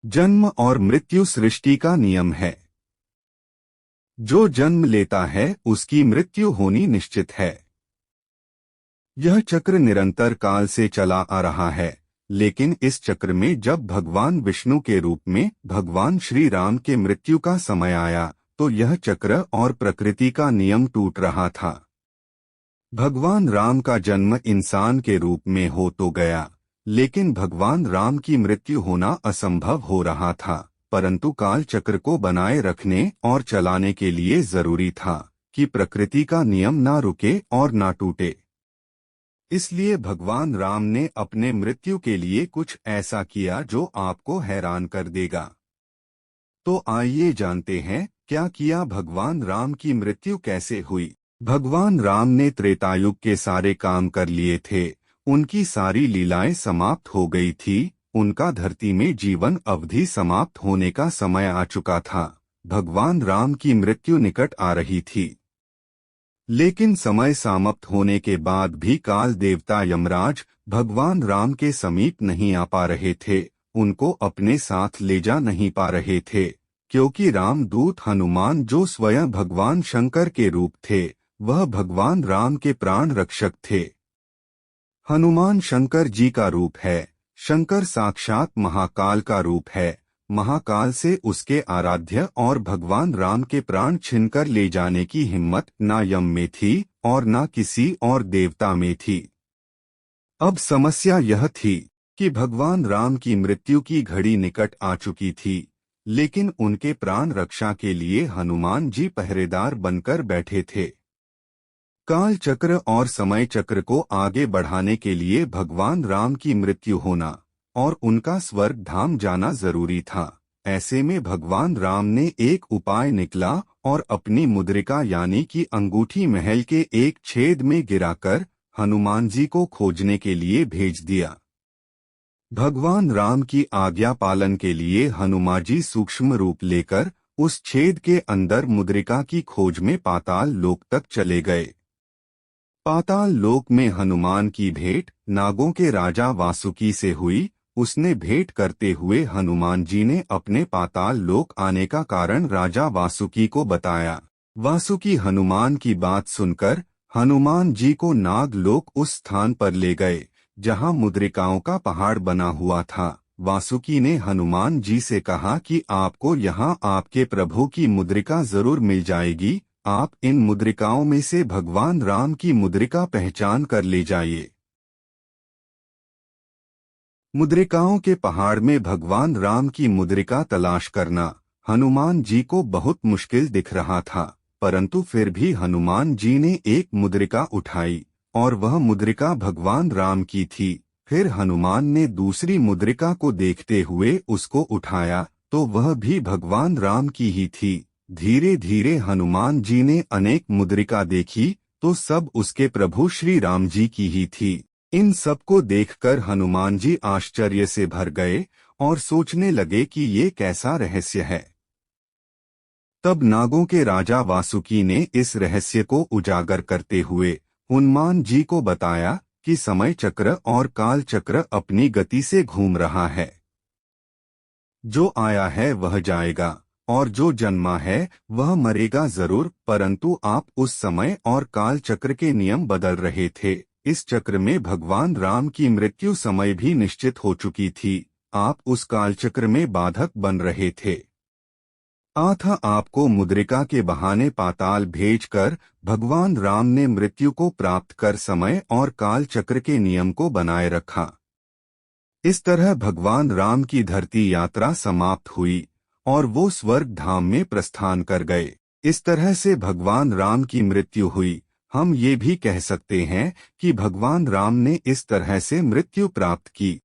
जन्म और मृत्यु सृष्टि का नियम है। जो जन्म लेता है उसकी मृत्यु होनी निश्चित है। यह चक्र निरंतर काल से चला आ रहा है, लेकिन इस चक्र में जब भगवान विष्णु के रूप में भगवान श्री राम के मृत्यु का समय आया तो यह चक्र और प्रकृति का नियम टूट रहा था। भगवान राम का जन्म इंसान के रूप में हो तो गया, लेकिन भगवान राम की मृत्यु होना असंभव हो रहा था, परंतु काल चक्र को बनाए रखने और चलाने के लिए जरूरी था कि प्रकृति का नियम ना रुके और ना टूटे। इसलिए भगवान राम ने अपने मृत्यु के लिए कुछ ऐसा किया जो आपको हैरान कर देगा। तो आइए जानते हैं क्या किया भगवान राम की मृत्यु कैसे हुई। भगवान राम ने त्रेतायुग के सारे काम कर लिए थे, उनकी सारी लीलाएं समाप्त हो गई थी, उनका धरती में जीवन अवधि समाप्त होने का समय आ चुका था। भगवान राम की मृत्यु निकट आ रही थी, लेकिन समय समाप्त होने के बाद भी काल देवता यमराज भगवान राम के समीप नहीं आ पा रहे थे, उनको अपने साथ ले जा नहीं पा रहे थे, क्योंकि रामदूत हनुमान जो स्वयं भगवान शंकर के रूप थे, वह भगवान राम के प्राण रक्षक थे। हनुमान शंकर जी का रूप है। शंकर साक्षात महाकाल का रूप है। महाकाल से उसके आराध्य और भगवान राम के प्राण छीनकर ले जाने की हिम्मत ना यम में थी और ना किसी और देवता में थी। अब समस्या यह थी कि भगवान राम की मृत्यु की घड़ी निकट आ चुकी थी, लेकिन उनके प्राण रक्षा के लिए हनुमान जी पहरेदार बनकर बैठे थे। काल चक्र और समय चक्र को आगे बढ़ाने के लिए भगवान राम की मृत्यु होना और उनका स्वर्ग धाम जाना जरूरी था। ऐसे में भगवान राम ने एक उपाय निकला और अपनी मुद्रिका यानी कि अंगूठी महल के एक छेद में गिराकर हनुमान जी को खोजने के लिए भेज दिया। भगवान राम की आज्ञा पालन के लिए हनुमान जी सूक्ष्म रूप लेकर उस छेद के अंदर मुद्रिका की खोज में पाताल लोक तक चले गए। पाताल लोक में हनुमान की भेंट नागों के राजा वासुकी से हुई। उसने भेंट करते हुए हनुमान जी ने अपने पाताल लोक आने का कारण राजा वासुकी को बताया। वासुकी हनुमान की बात सुनकर हनुमान जी को नाग लोक उस स्थान पर ले गए जहां मुद्रिकाओं का पहाड़ बना हुआ था। वासुकी ने हनुमान जी से कहा कि आपको यहां आपके प्रभु की मुद्रिका जरूर मिल जाएगी, आप इन मुद्रिकाओं में से भगवान राम की मुद्रिका पहचान कर ले जाइए। मुद्रिकाओं के पहाड़ में भगवान राम की मुद्रिका तलाश करना हनुमान जी को बहुत मुश्किल दिख रहा था, परंतु फिर भी हनुमान जी ने एक मुद्रिका उठाई और वह मुद्रिका भगवान राम की थी। फिर हनुमान ने दूसरी मुद्रिका को देखते हुए उसको उठाया तो वह भी भगवान राम की ही थी। धीरे धीरे हनुमान जी ने अनेक मुद्रिका देखी तो सब उसके प्रभु श्री राम जी की ही थी। इन सबको देखकर हनुमान जी आश्चर्य से भर गए और सोचने लगे कि ये कैसा रहस्य है। तब नागों के राजा वासुकी ने इस रहस्य को उजागर करते हुए हनुमान जी को बताया कि समय चक्र और काल चक्र अपनी गति से घूम रहा है। जो आया है वह जाएगा और जो जन्मा है वह मरेगा जरूर, परंतु आप उस समय और काल चक्र के नियम बदल रहे थे। इस चक्र में भगवान राम की मृत्यु समय भी निश्चित हो चुकी थी, आप उस काल चक्र में बाधक बन रहे थे। आपको मुद्रिका के बहाने पाताल भेजकर भगवान राम ने मृत्यु को प्राप्त कर समय और काल चक्र के नियम को बनाए रखा। इस तरह भगवान राम की धरती यात्रा समाप्त हुई और वो स्वर्ग धाम में प्रस्थान कर गए। इस तरह से भगवान राम की मृत्यु हुई। हम ये भी कह सकते हैं कि भगवान राम ने इस तरह से मृत्यु प्राप्त की।